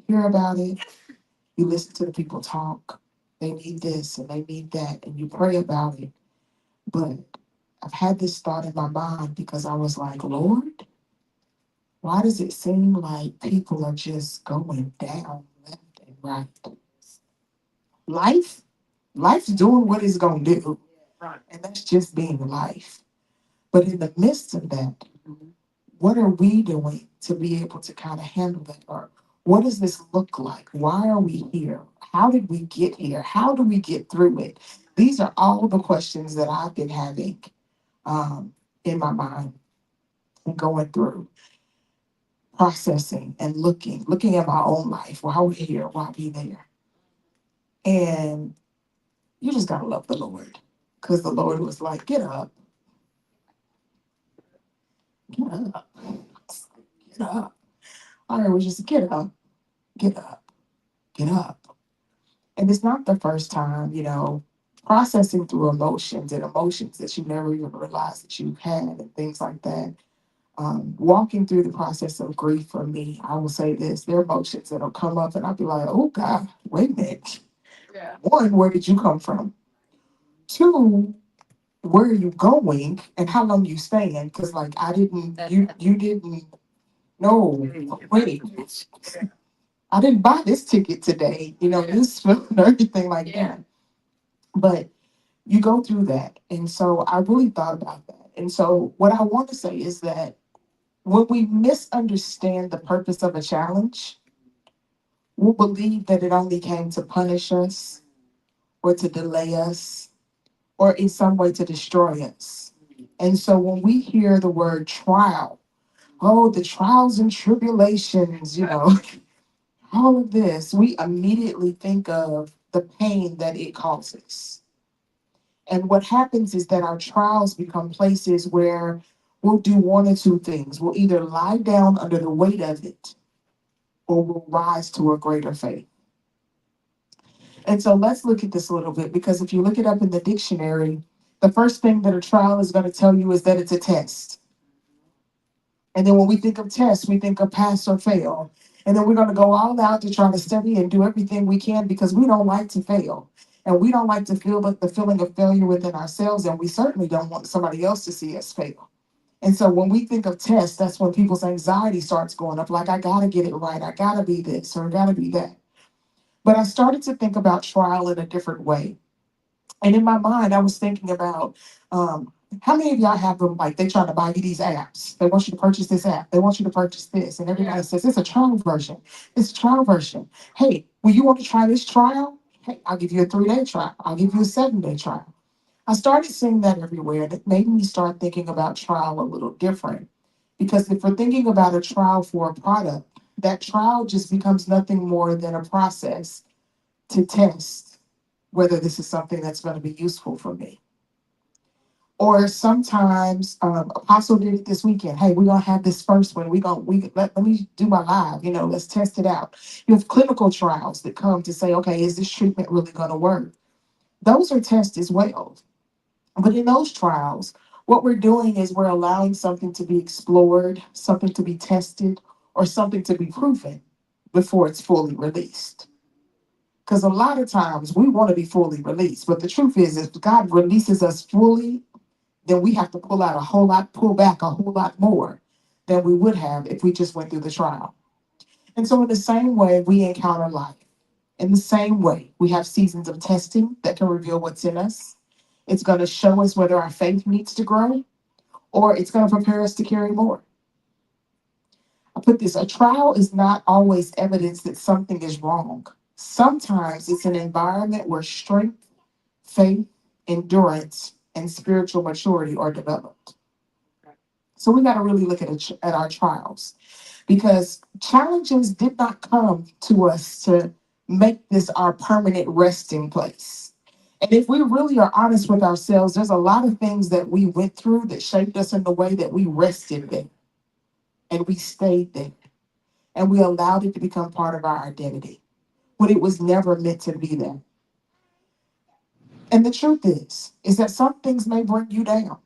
hear about it, you listen to the people talk. They need this and they need that, and you pray about it. But I've had this thought in my mind because I was like, Lord, why does it seem like people are just going down left and right? Life, life's doing what it's gonna do, and that's just being life. But in the midst of that, what are we doing to be able to kind of handle that? Or what does this look like? Why are we here? How did we get here? How do we get through it? These are all the questions that I've been having um, in my mind and going through, processing and looking at my own life. Why are we here? Why are we there? And you just gotta love the Lord. Because the Lord was like, get up, get up. All right, we just get up, get up. And it's not the first time, processing through emotions and emotions that you never even realized that you had and things like that. Walking through the process of grief for me, I will say this, there are emotions that'll come up and I'll be like, oh God, wait a minute. Yeah. One, where did you come from? Two, where are you going and how long you staying? Because like you didn't know. Wait, I didn't buy this ticket today. This film and everything like that. But you go through that. And so I really thought about that. And so what I want to say is that when we misunderstand the purpose of a challenge, we'll believe that it only came to punish us or to delay us or in some way to destroy us. And so when we hear the word trial, oh, the trials and tribulations, all of this, we immediately think of the pain that it causes. And what happens is that our trials become places where we'll do one or two things. We'll either lie down under the weight of it or we'll rise to a greater faith. And so let's look at this a little bit because if you look it up in the dictionary, the first thing that a trial is going to tell you is that it's a test. And then when we think of tests, we think of pass or fail. And then we're going to go all out to try to study and do everything we can because we don't like to fail. And we don't like to feel the feeling of failure within ourselves. And we certainly don't want somebody else to see us fail. And so when we think of tests, that's when people's anxiety starts going up. Like, I got to get it right. I got to be this or I got to be that. But I started to think about trial in a different way. And in my mind, I was thinking about how many of y'all have them like they trying to buy you these apps? They want you to purchase this app. They want you to purchase this. And everybody says it's a trial version. It's a trial version. Hey, will you want to try this trial? Hey, I'll give you a 3-day trial. I'll give you a 7-day trial. I started seeing that everywhere. And it made me start thinking about trial a little different. Because if we're thinking about a trial for a product, that trial just becomes nothing more than a process to test whether this is something that's going to be useful for me. Or sometimes Apostle did it this weekend. Hey, we're gonna have this first one. Let me do my live. Let's test it out. You have clinical trials that come to say, okay, is this treatment really gonna work? Those are tests as well. But in those trials, what we're doing is we're allowing something to be explored, something to be tested, or something to be proven before it's fully released. Because a lot of times we want to be fully released, but the truth is, if God releases us fully, then we have to pull back a whole lot more than we would have if we just went through the trial. And so, in the same way, we encounter life. In the same way, we have seasons of testing that can reveal what's in us. It's going to show us whether our faith needs to grow or it's going to prepare us to carry more. I put this, a trial is not always evidence that something is wrong. Sometimes it's an environment where strength, faith, endurance, and spiritual maturity are developed. So we got to really look at our trials because challenges did not come to us to make this our permanent resting place. And if we really are honest with ourselves, there's a lot of things that we went through that shaped us in the way that we rested there and we stayed there and we allowed it to become part of our identity when it was never meant to be there. And the truth is that some things may bring you down,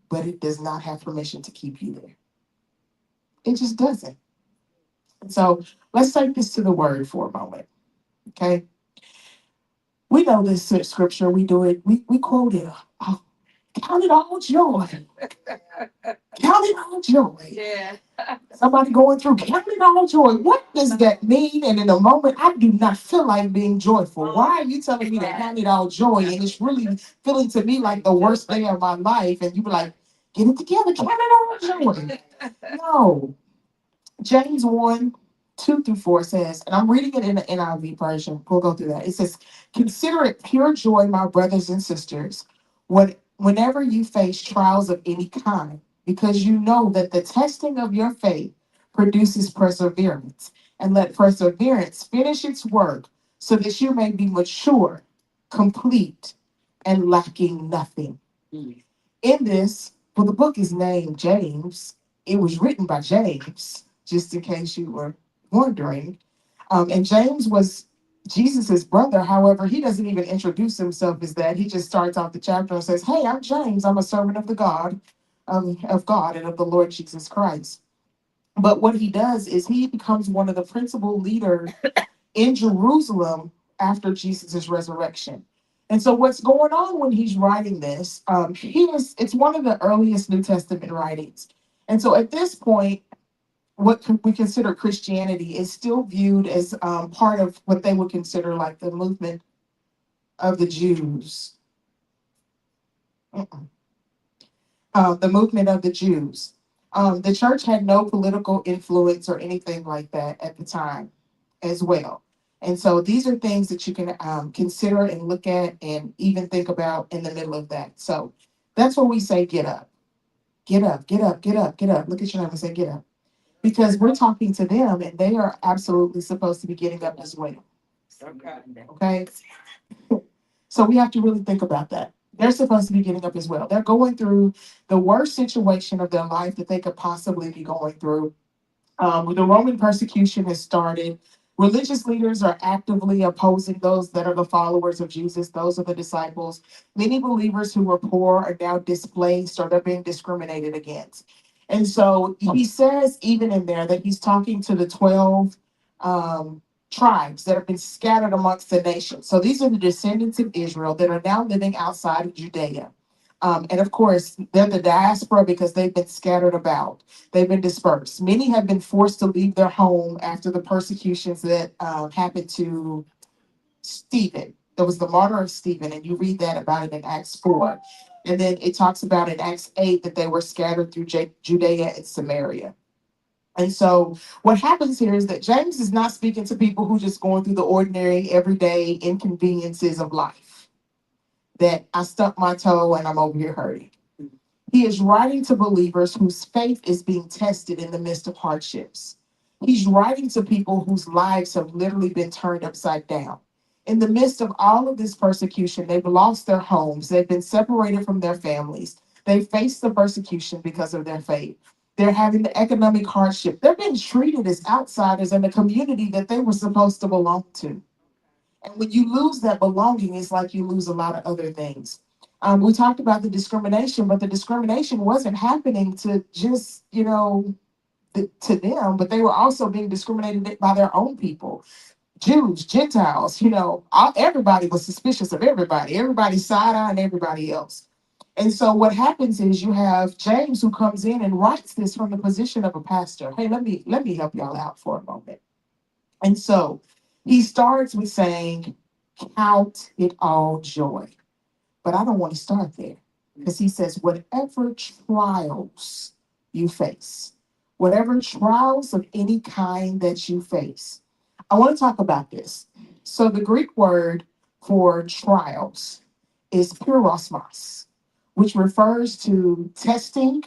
but it does not have permission to keep you there. It just doesn't. And so let's take this to the word for a moment. Okay. We know this scripture. We do it. We quote it. Oh, count it all joy. Count it all joy. Yeah. Somebody going through count it all joy. What does that mean? And in a moment, I do not feel like being joyful. Why are you telling me to count it all joy? And it's really feeling to me like the worst day of my life. And you be like, get it together, count it all joy. No. James 1, 2 through 4 says, and I'm reading it in the NIV version. We'll go through that. It says, consider it pure joy, my brothers and sisters, whenever you face trials of any kind, because you know that the testing of your faith produces perseverance. And let perseverance finish its work so that you may be mature, complete, and lacking nothing. In this, well, the book is named James. It was written by James, just in case you were wondering. And James was Jesus's brother. However, he doesn't even introduce himself as that. He just starts off the chapter and says, "Hey, I'm James. I'm a servant of the God, of God and of the Lord Jesus Christ." But what he does is he becomes one of the principal leaders in Jerusalem after Jesus' resurrection. And so what's going on when he's writing this, it's one of the earliest New Testament writings. And so at this point, we consider Christianity is still viewed as part of what they would consider like the movement of the Jews. The movement of the Jews. The church had no political influence or anything like that at the time as well. And so these are things that you can consider and look at and even think about in the middle of that. So that's what we say get up, get up, get up, get up, get up. Look at your neighbor and say get up. Because we're talking to them and they are absolutely supposed to be getting up as well. Okay. Okay. So we have to really think about that. They're supposed to be getting up as well. They're going through the worst situation of their life that they could possibly be going through. The Roman persecution has started. Religious leaders are actively opposing those that are the followers of Jesus. Those are the disciples. Many believers who were poor are now displaced or they're being discriminated against. And so he says, even in there, that he's talking to the 12 tribes that have been scattered amongst the nations. So these are the descendants of Israel that are now living outside of Judea. And of course, they're the diaspora because they've been scattered about. They've been dispersed. Many have been forced to leave their home after the persecutions that happened to Stephen. There was the martyr of Stephen, and you read that about it in Acts 4. And then it talks about in Acts 8 that they were scattered through Judea and Samaria. And so what happens here is that James is not speaking to people who just going through the ordinary, everyday inconveniences of life. That I stuck my toe and I'm over here hurting. He is writing to believers whose faith is being tested in the midst of hardships. He's writing to people whose lives have literally been turned upside down. In the midst of all of this persecution, they've lost their homes, they've been separated from their families, they face the persecution because of their faith. They're having the economic hardship. They're being treated as outsiders in a community that they were supposed to belong to. And when you lose that belonging, it's like you lose a lot of other things. We talked about the discrimination, but the discrimination wasn't happening to just, to them, but they were also being discriminated by their own people. Jews, Gentiles, everybody was suspicious of everybody. Everybody side-eyeing everybody else. And so what happens is you have James who comes in and writes this from the position of a pastor. Hey, let me help y'all out for a moment. And so he starts with saying, count it all joy. But I don't want to start there because he says, whatever trials you face, whatever trials of any kind that you face, I want to talk about this. So the Greek word for trials is pyrosmos, which refers to testing,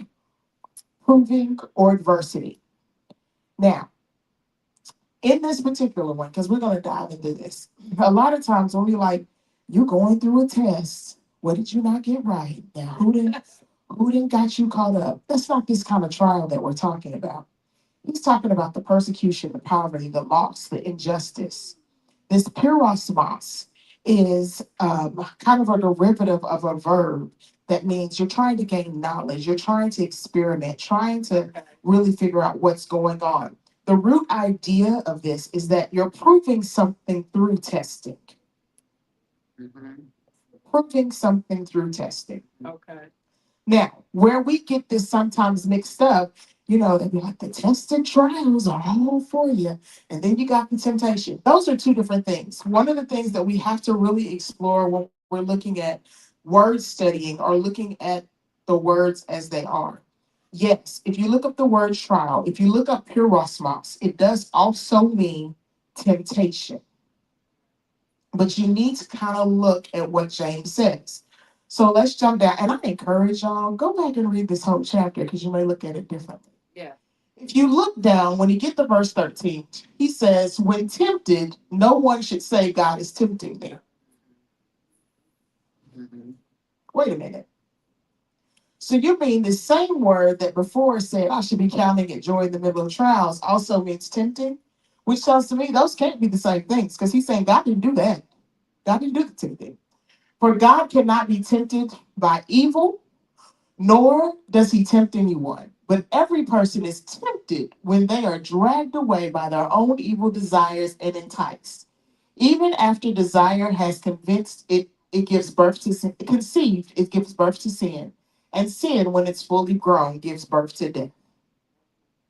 proving, or adversity. Now, in this particular one, because we're going to dive into this, a lot of times when we like, you going through a test, what did you not get right? Now, who didn't got you caught up? That's not this kind of trial that we're talking about. He's talking about the persecution, the poverty, the loss, the injustice. This pyrosmos is kind of a derivative of a verb that means you're trying to gain knowledge, you're trying to experiment, trying to really figure out what's going on. The root idea of this is that you're proving something through testing. Proving something through testing. Okay. Now, where we get this sometimes mixed up, they be like, the tests and trials are all for you. And then you got the temptation. Those are two different things. One of the things that we have to really explore when we're looking at word studying or looking at the words as they are. Yes, if you look up the word trial, if you look up pyrosmos, it does also mean temptation. But you need to kind of look at what James says. So let's jump down. And I encourage y'all, go back and read this whole chapter because you may look at it differently. Yeah. If you look down, when you get to verse 13, he says, when tempted, no one should say God is tempting them. Mm-hmm. Wait a minute. So you mean the same word that before said I should be counting it joy in the middle of trials also means tempting? Which tells to me those can't be the same things because he's saying God didn't do that. God didn't do the tempting. For God cannot be tempted by evil, nor does he tempt anyone. But every person is tempted when they are dragged away by their own evil desires and enticed. Even after desire has convinced it, it gives birth to sin, conceived, it gives birth to sin. And sin, when it's fully grown, gives birth to death.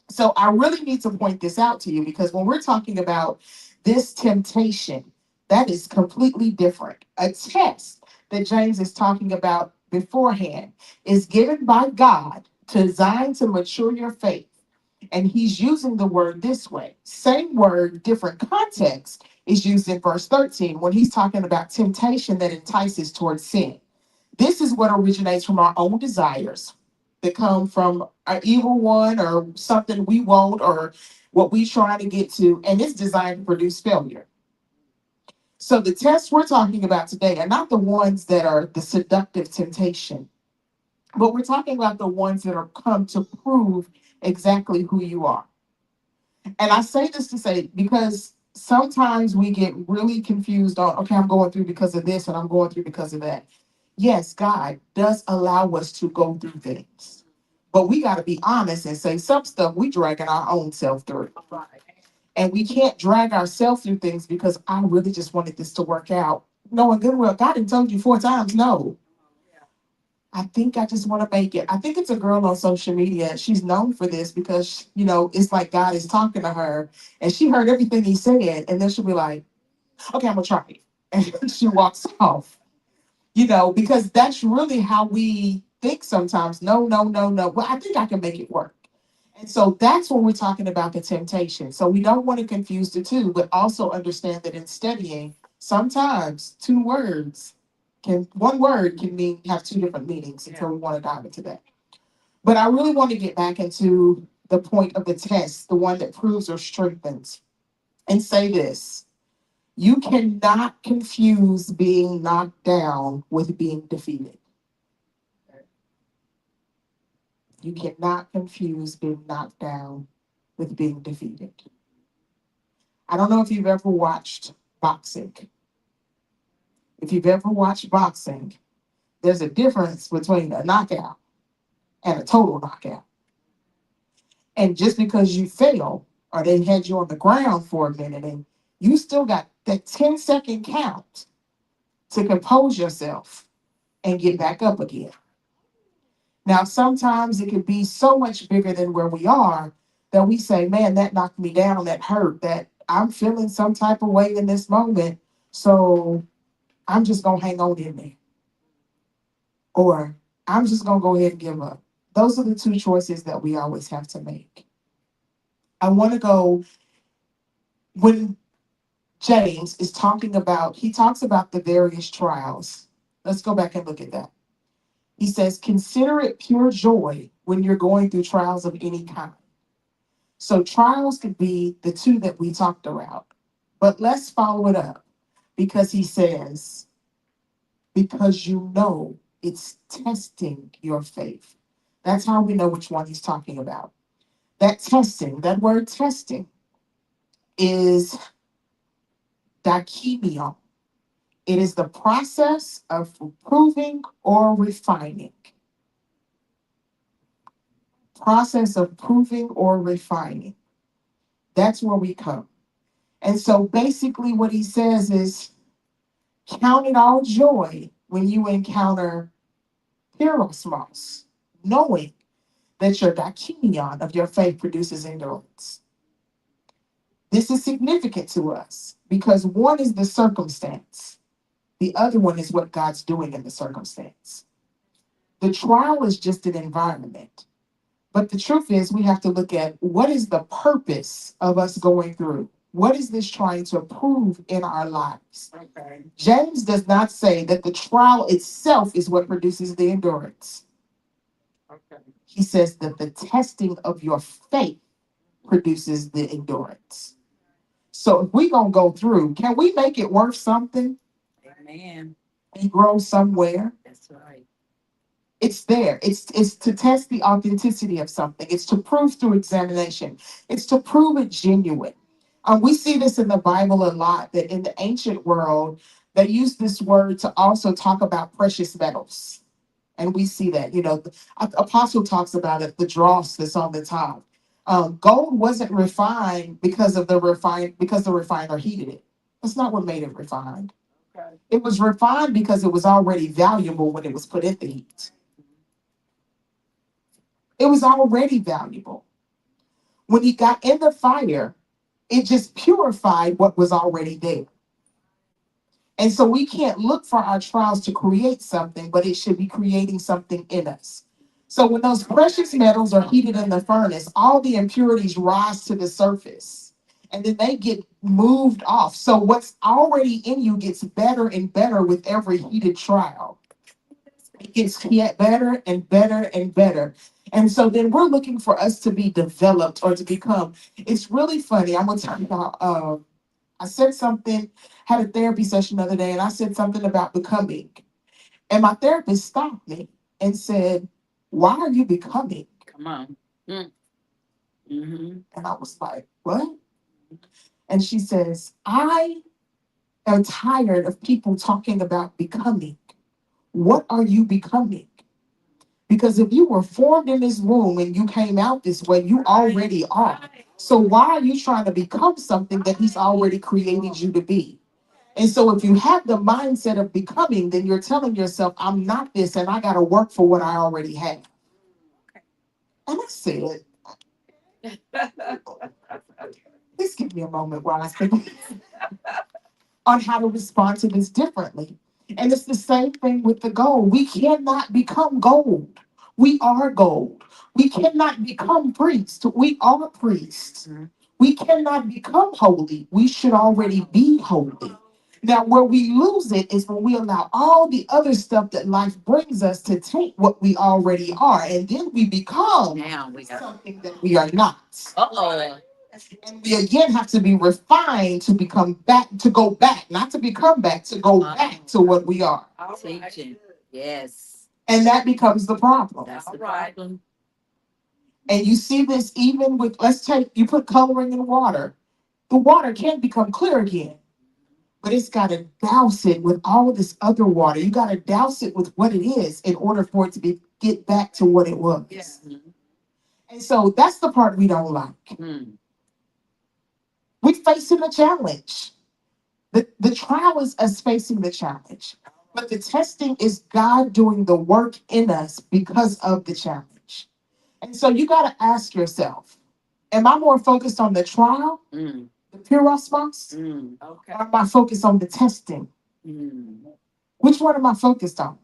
So I really need to point this out to you because when we're talking about this temptation, that is completely different. A test that James is talking about beforehand is given by God designed to mature your faith. And he's using the word this way. Same word, different context is used in verse 13 when he's talking about temptation that entices towards sin. This is what originates from our own desires that come from an evil one or something we want or what we try to get to, and it's designed to produce failure. So the tests we're talking about today are not the ones that are the seductive temptation, but we're talking about the ones that are come to prove exactly who you are. And I say this to say because sometimes we get really confused on, okay, I'm going through because of this and I'm going through because of that. Yes, God does allow us to go through things. But we got to be honest and say some stuff we dragging our own self through. And we can't drag ourselves through things because I really just wanted this to work out. Knowing good well, God didn't told you 4 times no. I think I just want to make it. I think it's a girl on social media. She's known for this because, it's like God is talking to her and she heard everything he said. And then she'll be like, okay, I'm going to try it. And she walks off, because that's really how we think sometimes. No, no, no, no. Well, I think I can make it work. And so that's when we're talking about the temptation. So we don't want to confuse the two, but also understand that in studying, sometimes one word can mean have two different meanings. And so we want to dive into that. But I really want to get back into the point of the test, the one that proves or strengthens, and say this. You cannot confuse being knocked down with being defeated. You cannot confuse being knocked down with being defeated. I don't know if you've ever watched boxing. If you've ever watched boxing, there's a difference between a knockout and a total knockout. And just because you fail or they had you on the ground for a minute and you still got that 10-second count to compose yourself and get back up again. Now, sometimes it could be so much bigger than where we are that we say, man, that knocked me down, that hurt, that I'm feeling some type of way in this moment. So I'm just going to hang on in there. Or I'm just going to go ahead and give up. Those are the two choices that we always have to make. I want to go when James is talking about, he talks about the various trials. Let's go back and look at that. He says, consider it pure joy when you're going through trials of any kind. So trials could be the two that we talked about. But let's follow it up because he says, because you know it's testing your faith. That's how we know which one he's talking about. That testing, that word testing, is dikemion. It is the process of proving or refining. Process of proving or refining. That's where we come. And so basically, what he says is count it all joy when you encounter pyrosmos, knowing that your dikinion of your faith produces endurance. This is significant to us because one is the circumstance, the other one is what God's doing in the circumstance. The trial is just an environment. But the truth is, we have to look at what is the purpose of us going through? What is this trying to prove in our lives? Okay. James does not say that the trial itself is what produces the endurance. Okay. He says that the testing of your faith produces the endurance. So if we're going to go through, can we make it worth something? Amen. And grow somewhere? That's right. It's there. It's to test the authenticity of something. It's to prove through examination. It's to prove it genuine. We see this in the Bible a lot, that in the ancient world, they use this word to also talk about precious metals. And we see that, the apostle talks about it, the dross that's on the top. Gold wasn't refined because the refiner heated it. That's not what made it refined. Okay. It was refined because it was already valuable when it was put in the heat. It was already valuable. When he got in the fire, it just purified what was already there. And so we can't look for our trials to create something, but it should be creating something in us. So when those precious metals are heated in the furnace, all the impurities rise to the surface and then they get moved off. So what's already in you gets better and better with every heated trial. It gets yet better and better and better. And so then we're looking for us to be developed or to become. It's really funny. I'm going to talk about, I said something, had a therapy session the other day, and I said something about becoming. And my therapist stopped me and said, "Why are you becoming?" Come on. Mm-hmm. And I was like, "What?" And she says, "I am tired of people talking about becoming. What are you becoming? Because if you were formed in this womb and you came out this way, you already are. So why are you trying to become something that he's already created you to be?" And so if you have the mindset of becoming, then you're telling yourself, "I'm not this and I got to work for what I already have." And I said, please give me a moment while I think on how to respond to this differently. And it's the same thing with the gold. We cannot become gold. We are gold. We cannot become priests. We are priests. We cannot become holy. We should already be holy. Now, where we lose it is when we allow all the other stuff that life brings us to take what we already are, and then we become something that we are not. Uh-oh. And we again have to be refined to become back, to go back, not to become back, to go back to what we are. Teaching. Yes. And that becomes the problem. That's the problem. And you see this even with, you put coloring in water. The water can't become clear again. But it's got to douse it with all of this other water. You got to douse it with what it is in order for it to get back to what it was. Yes. And so that's the part we don't like. We're facing a challenge. The trial is us facing the challenge. But the testing is God doing the work in us because of the challenge. And so you got to ask yourself, am I more focused on the trial? The pure response? Okay. Or am I focused on the testing? Which one am I focused on?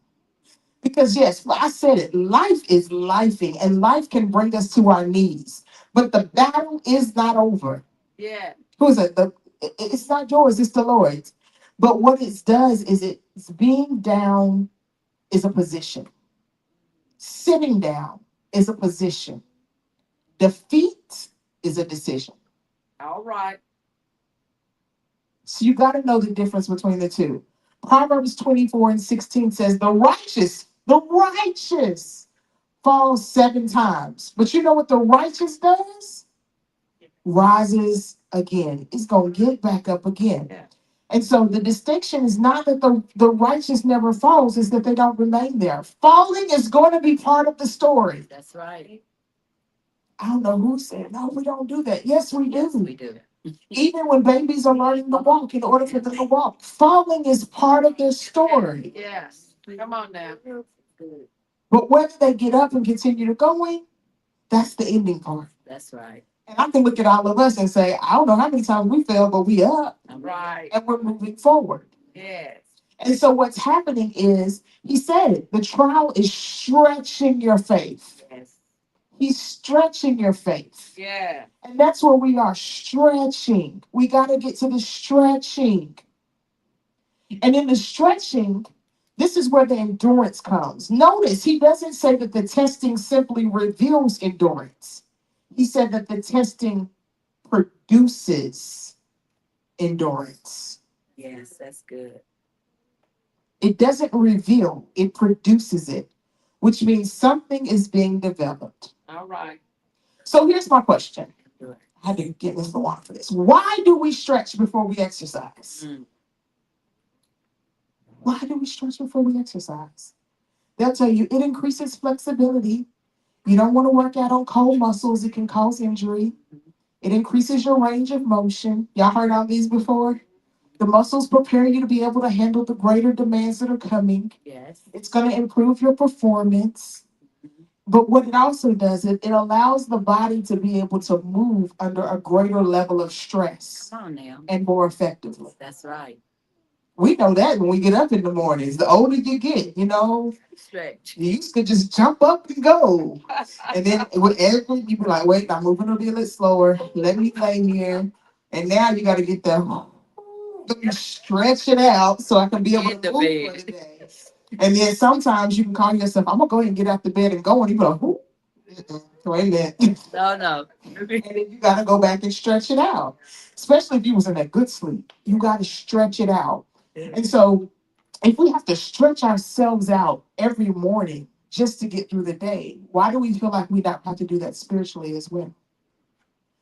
Because yes, I said it, life is lifing and life can bring us to our knees. But the battle is not over. Yeah. Who is it? It's not yours, it's the Lord's. But what it does is it's being down is a position. Sitting down is a position. Defeat is a decision. All right. So you got to know the difference between the two. Proverbs 24:16 says, the righteous falls 7 times. But you know what the righteous does? Rises again. It's going to get back up again. Yeah. And so the distinction is not that the righteous never falls, is that they don't remain there. Falling is going to be part of the story. That's right. I don't know who said, no, we don't do that. Yes, we Yes, do. we do. Even when babies are learning to walk, in order for them to walk, falling is part of their story. Yes. Come on now. But whether they get up and continue to going, that's the ending part. That's right. And I can look at all of us and say, I don't know how many times we fell, but we up Right. and we're moving forward. Yes. And so what's happening is, he said it, the trial is stretching your faith. Yes. He's stretching your faith. Yeah. And that's where we are stretching. We got to get to the stretching. And in the stretching, this is where the endurance comes. Notice he doesn't say that the testing simply reveals endurance. He said that the testing produces endurance. Yes, that's good. It doesn't reveal, it produces it, which means something is being developed. All right. So here's my question. I had to get Mr. Water for this. Why do we stretch before we exercise? Why do we stretch before we exercise? They'll tell you it increases flexibility. You don't want to work out on cold muscles, it can cause injury. It increases your range of motion. Y'all heard all these before? The muscles prepare you to be able to handle the greater demands that are coming. Yes. It's going to improve your performance. But what it also does, it allows the body to be able to move under a greater level of stress Come on now. and more effectively. That's right. We know that when we get up in the mornings, the older you get, Stretch. you used to just jump up and go. And then with every, you be like, wait, I'm moving a little bit slower. Let me lay here. And now you got to get the, let me stretch it out so I can be able In to the move for bed. the day. And then sometimes you can call yourself, I'm going to go ahead and get out the bed and go. And you be like, whoo, wait a minute. No, no. And then you got to go back and stretch it out. Especially if you was in a good sleep. You got to stretch it out. And so if we have to stretch ourselves out every morning just to get through the day, why do we feel like we don't have to do that spiritually as well?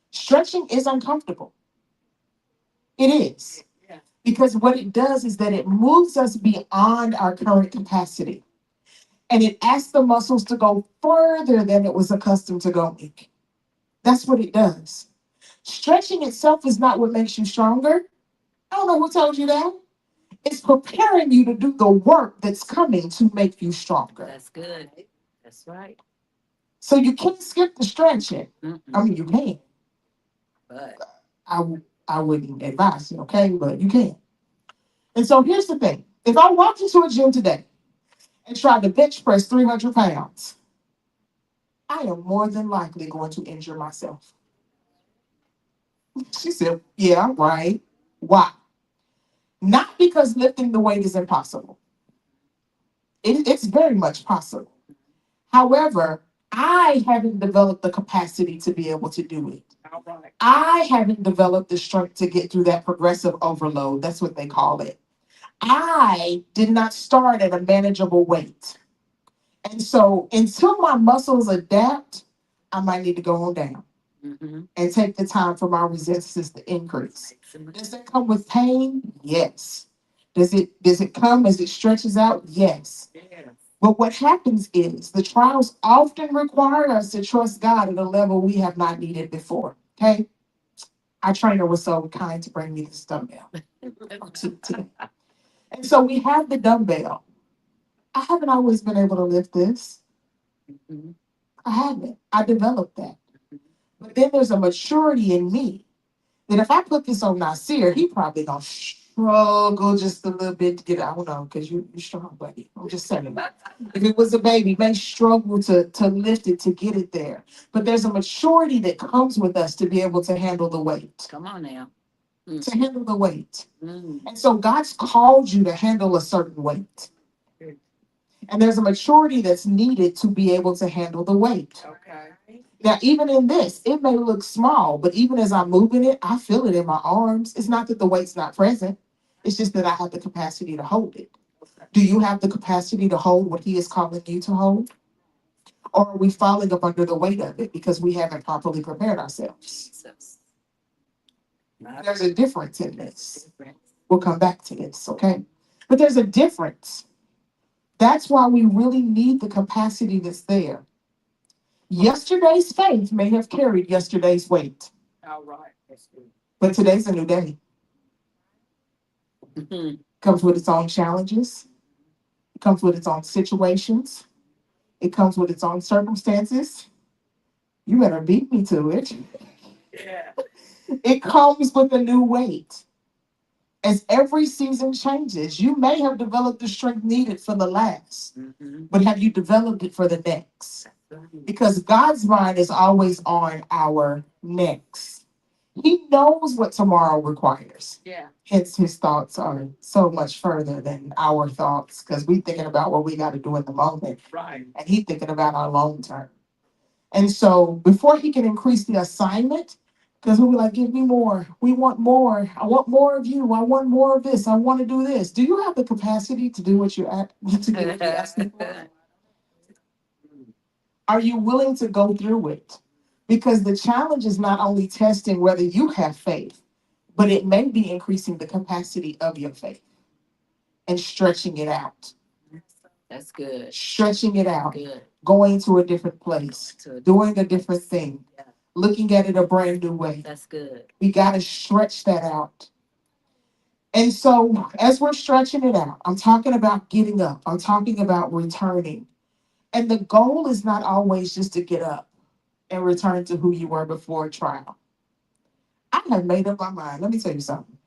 Stretching is uncomfortable. It is. Yeah. Because what it does is that it moves us beyond our current capacity. And it asks the muscles to go further than it was accustomed to going. That's what it does. Stretching itself is not what makes you stronger. I don't know who told you that. It's preparing you to do the work that's coming to make you stronger. That's good. That's right. So you can't skip the stretching. Mm-mm. I mean, you can. But I wouldn't advise it, okay? But you can. And so here's the thing. If I walked into a gym today and tried to bench press 300 pounds, I am more than likely going to injure myself. She said, yeah, right. Why? Not because lifting the weight is impossible. It's very much possible. However, I haven't developed the capacity to be able to do it. all right. I haven't developed the strength to get through that progressive overload. That's what they call it. I did not start at a manageable weight. And so until my muscles adapt, I might need to go on down and take the time for my resistance to increase. Does that come with pain? Yes. Does it come as it stretches out? Yes. Yes. But what happens is the trials often require us to trust God at a level we have not needed before. Okay? Our trainer was so kind to bring me this dumbbell. And so we have the dumbbell. I haven't always been able to lift this. Mhm. I haven't. I developed that. But then there's a maturity in me that if I put this on Nasir, he probably gonna struggle just a little bit to get it. I don't know, because you're strong, buddy. I'm just saying. If it was a baby, may struggle to lift it, to get it there. But there's a maturity that comes with us to be able to handle the weight. Come on now. To handle the weight. Mm. And so God's called you to handle a certain weight. And there's a maturity that's needed to be able to handle the weight. Okay. Now, even in this, it may look small, but even as I'm moving it, I feel it in my arms. It's not that the weight's not present. It's just that I have the capacity to hold it. Do you have the capacity to hold what he is calling you to hold? Or are we falling up under the weight of it because we haven't properly prepared ourselves? Jesus. There's a difference in this. We'll come back to this, okay? But there's a difference. That's why we really need the capacity that's there. Yesterday's faith may have carried yesterday's weight, All right. That's good. but today's a new day. Mhm. Comes with its own challenges. It comes with its own situations. It comes with its own circumstances. You better beat me to it. Yeah. It comes with a new weight. As every season changes, you may have developed the strength needed for the last, Mhm. but have you developed it for the next? Because God's mind is always on our next. He knows what tomorrow requires. Yeah. Hence, his thoughts are so much further than our thoughts because we thinking about what we got to do in the moment, Right. and he thinking about our long term. And so, before he can increase the assignment, because we were like, give me more. We want more. I want more of you. I want more of this. I want to do this. Do you have the capacity to do what you to do what you're asking for? Are you willing to go through it? Because the challenge is not only testing whether you have faith, but it may be increasing the capacity of your faith and stretching it out, That's good. stretching it out, Good. going to a different place, To doing a different thing, Yeah. looking at it a brand new way. That's good. We got to stretch that out. And so, as we're stretching it out, I'm talking about getting up, I'm talking about returning. And the goal is not always just to get up and return to who you were before trial. I have made up my mind. Let me tell you something.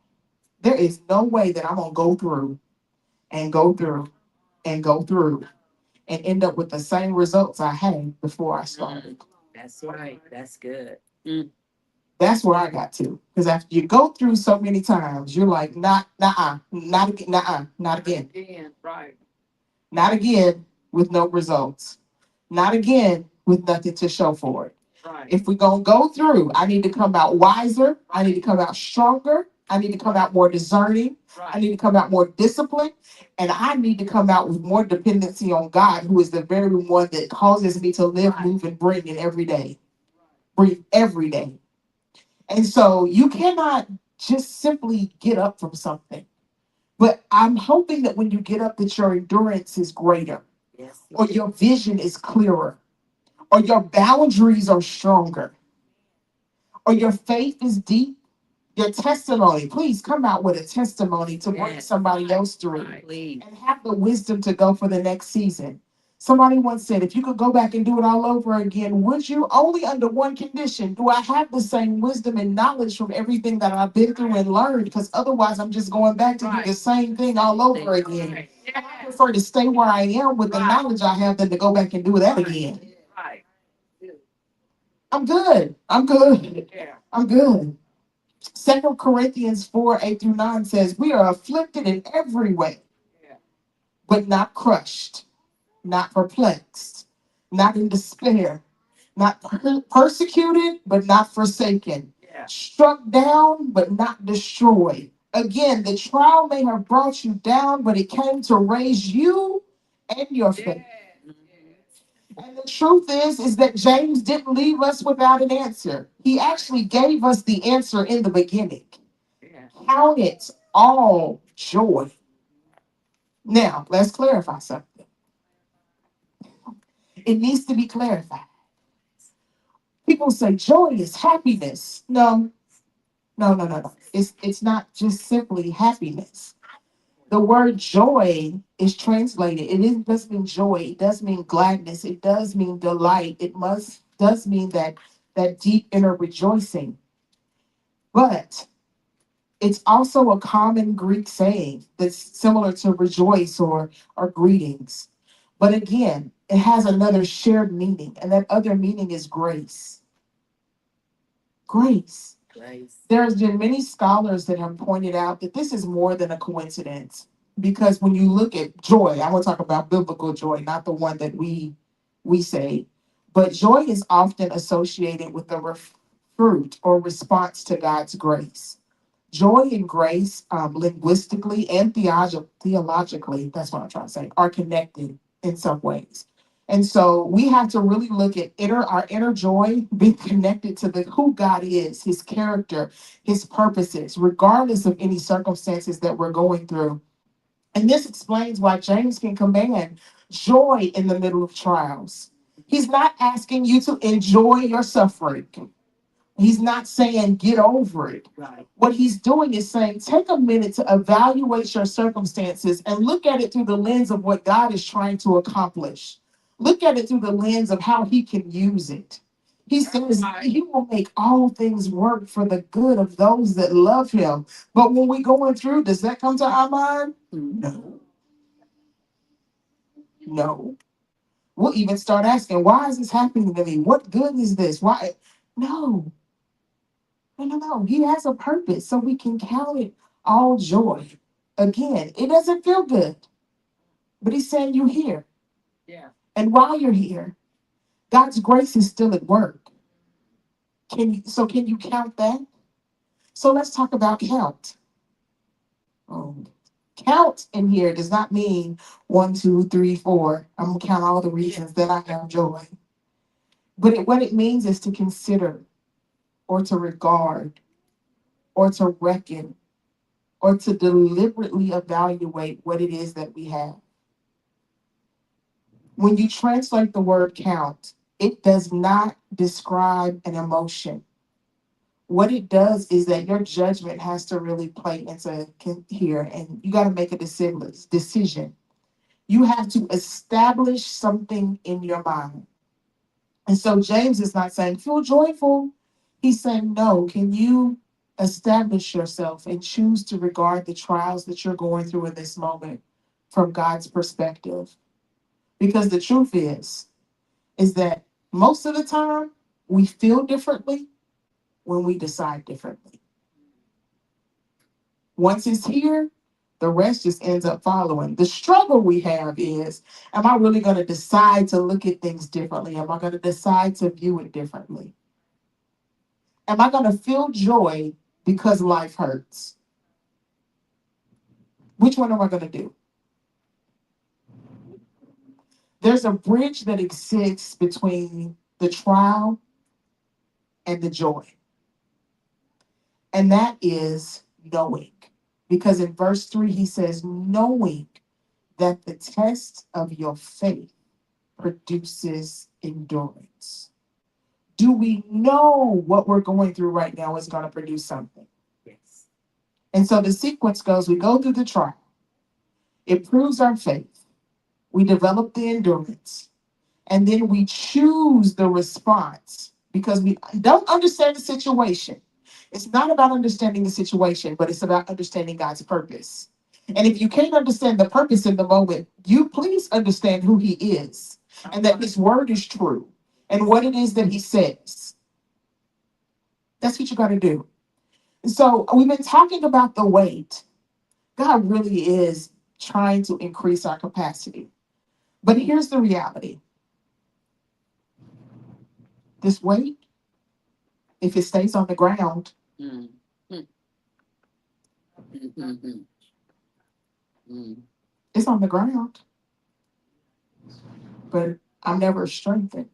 There is no way that I'm going to go through and go through and go through and end up with the same results I had before I started. That's right. That's good. Mm. That's where I got to. Because after you go through so many times, you're like, not again, not again, Again. Right. not again with no results, not again with nothing to show for it. Right. If we're going to go through, I need to come out wiser. I need to come out stronger. I need to come out more discerning. I Right. need to come out more disciplined. And I need to come out with more dependency on God, who is the very one that causes me to live, move, and breathe in every day. Breathe every day. And so you cannot just simply get up from something. But I'm hoping that when you get up, that your endurance is greater, Yes. or your vision is clearer, or your boundaries are stronger, or your faith is deep. Your testimony, please come out with a testimony to bring Yes. somebody else through Right. Please. and have the wisdom to go for the next season. Somebody once said, if you could go back and do it all over again, would you? Only under one condition. Do I have the same wisdom and knowledge from everything that I've been through and learned? Because otherwise, I'm just going back to do the same thing all over again. Right. And I prefer to stay where I am with the knowledge I have than to go back and do that again. Right. I'm good. I'm good. Yeah. I'm good. 2 Corinthians 4:8-9 says, we are afflicted in every way, Yeah. but not crushed, not perplexed, not in despair, not persecuted, but not forsaken, Yeah. struck down, but not destroyed. Again, the trial may have brought you down, but it came to raise you and your faith. And the truth is that James didn't leave us without an answer. He actually gave us the answer in the beginning. Yeah. Count it all joy. Now, let's clarify something. It needs to be clarified. People say joy is happiness. No, no, no, no, no. It's not just simply happiness. The word joy is translated. Does mean joy. It does mean gladness. It does mean delight. It must does mean that deep inner rejoicing. But it's also a common Greek saying that's similar to rejoice or greetings. But again, it has another shared meaning, and that other meaning is grace. Grace. Grace. There's been many scholars that have pointed out that this is more than a coincidence. Because when you look at joy, I want to talk about biblical joy, not the one that we say. But joy is often associated with the fruit or response to God's grace. Joy and grace, linguistically and theologically, that's what I'm trying to say, are connected in some ways. And so we have to really look at our inner joy being connected to the who God is, his character, his purposes, regardless of any circumstances that we're going through. And this explains why James can command joy in the middle of trials. He's not asking you to enjoy your suffering. He's not saying get over it. Right. What he's doing is saying take a minute to evaluate your circumstances and look at it through the lens of what God is trying to accomplish. Look at it through the lens of how he can use it. He says he will make all things work for the good of those that love him. But when we're going through, does that come to our mind? No, no. We'll even start asking, why is this happening to me? What good is this? Why? No, no. He has a purpose, so we can count it all joy. Again, it doesn't feel good, but he's saying you here. Yeah. And while you're here, God's grace is still at work. Can you count that? So let's talk about count. Oh, count in here does not mean 1, 2, 3, 4. I'm gonna count all the reasons that I have joy. But what it means is to consider or to regard or to reckon or to deliberately evaluate what it is that we have. When you translate the word count, it does not describe an emotion. What it does is that your judgment has to really play into here, and you got to make a decision. You have to establish something in your mind. And so James is not saying feel joyful. He's saying no. Can you establish yourself and choose to regard the trials that you're going through in this moment from God's perspective? Because the truth is that most of the time we feel differently when we decide differently. Once it's here, the rest just ends up following. The struggle we have is, am I really going to decide to look at things differently? Am I going to decide to view it differently? Am I going to feel joy because life hurts? Which one am I going to do? There's a bridge that exists between the trial and the joy. And that is knowing. Because in verse 3, he says, knowing that the test of your faith produces endurance. Do we know what we're going through right now is going to produce something? Yes. And so the sequence goes, we go through the trial. It proves our faith. We develop the endurance. And then we choose the response because we don't understand the situation. It's not about understanding the situation, but it's about understanding God's purpose. And if you can't understand the purpose in the moment, you please understand who he is and that his word is true and what it is that he says. That's what you got to do. So we've been talking about the weight. God really is trying to increase our capacity. But here's the reality. This weight, if it stays on the ground, Mm. Mm. Mm. Mm. it's on the ground. But I'm never strengthened.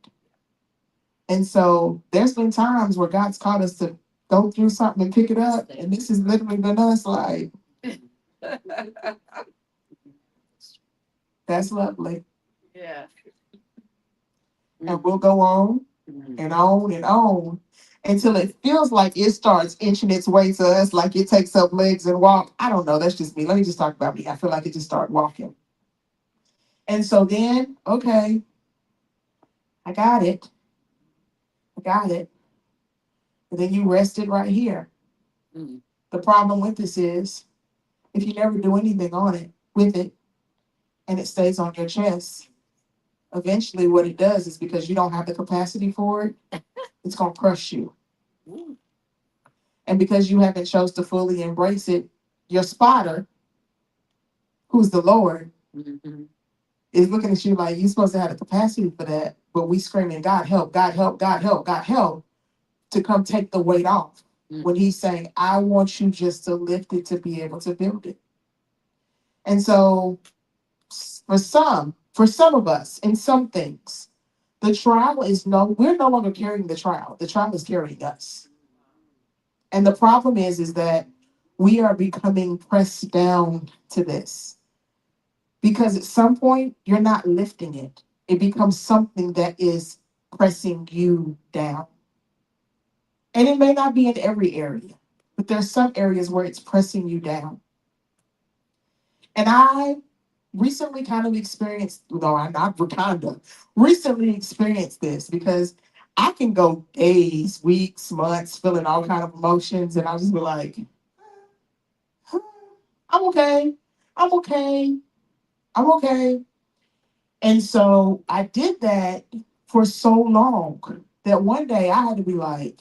And so there's been times where God's called us to go through something and pick it up. And this has literally been us like, that's lovely. Yeah. And we'll go on Mm. and on and on until it feels like it starts inching its way to us, like it takes up legs and walk. I don't know. That's just me. Let me just talk about me. I feel like it just started walking. And so then, okay, I got it. I got it. And then you rested right here. Mm. The problem with this is if you never do anything on it with it and it stays on your chest, eventually what it does is because you don't have the capacity for it, it's gonna crush you. Mm. And because you haven't chose to fully embrace it, your spotter, who's the Lord, Mhm. is looking at you like you're supposed to have the capacity for that, but we screaming, God help, God help, God help, God help, to come take the weight off. Mm. When he's saying, I want you just to lift it to be able to build it. And so for some of us, in some things, the trial is we're no longer carrying the trial. The trial is carrying us. And the problem is that we are becoming pressed down to this because at some point you're not lifting it. It becomes something that is pressing you down. And it may not be in every area, but there's some areas where it's pressing you down. And I recently kind of experienced, no, I not kind of, recently experienced this because I can go days, weeks, months feeling all kind of emotions, and I'll just be like, I'm okay, I'm okay, I'm okay. And so I did that for so long that one day I had to be like,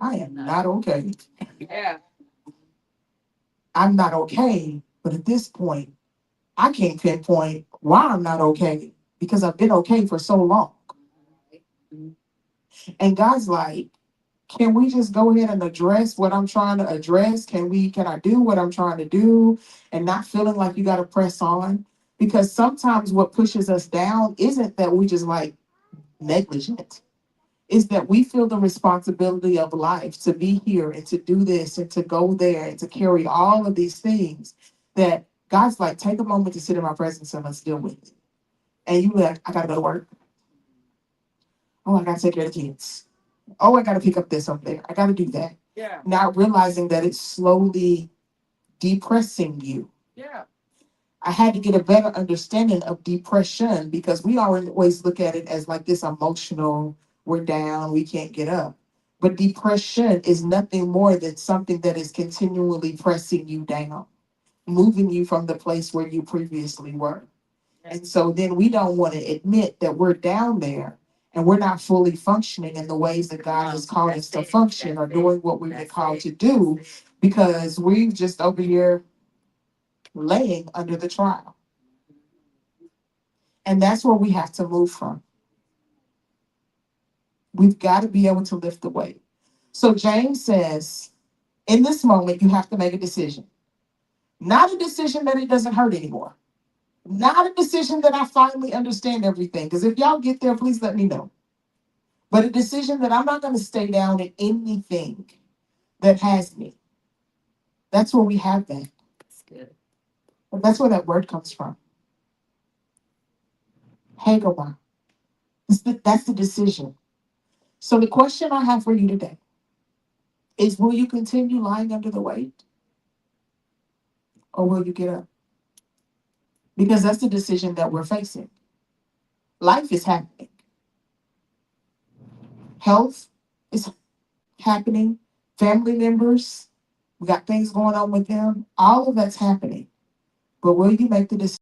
I am not okay. Yeah. I'm not okay. But at this point, I can't pinpoint why I'm not okay because I've been okay for so long. And God's like, can we just go ahead and address what I'm trying to address? Can I do what I'm trying to do and not feeling like you got to press on? Because sometimes what pushes us down isn't that we just like negligent. Is that we feel the responsibility of life to be here and to do this and to go there and to carry all of these things that God's like, take a moment to sit in my presence and let's deal with it. And you like, I gotta go to work. Oh, I gotta take care of the kids. Oh, I gotta pick up this up there. I gotta do that. Yeah. Not realizing that it's slowly depressing you. Yeah. I had to get a better understanding of depression because we always look at it as like this emotional, we're down, we can't get up. But depression is nothing more than something that is continually pressing you down, moving you from the place where you previously were. And so then we don't want to admit that we're down there and we're not fully functioning in the ways that God has called us to function or doing what we've been called to do because we've just over here laying under the trial. And that's where we have to move from. We've got to be able to lift the weight. So James says, in this moment, you have to make a decision. Not a decision that it doesn't hurt anymore. Not a decision that I finally understand everything. Because if y'all get there, please let me know. But a decision that I'm not going to stay down in anything that has me. That's where we have that. That's good. But that's where that word comes from. Hagar. That's the decision. So the question I have for you today is, will you continue lying under the weight or will you get up? Because that's the decision that we're facing. Life is happening. Health is happening. Family members, we got things going on with them. All of that's happening. But will you make the decision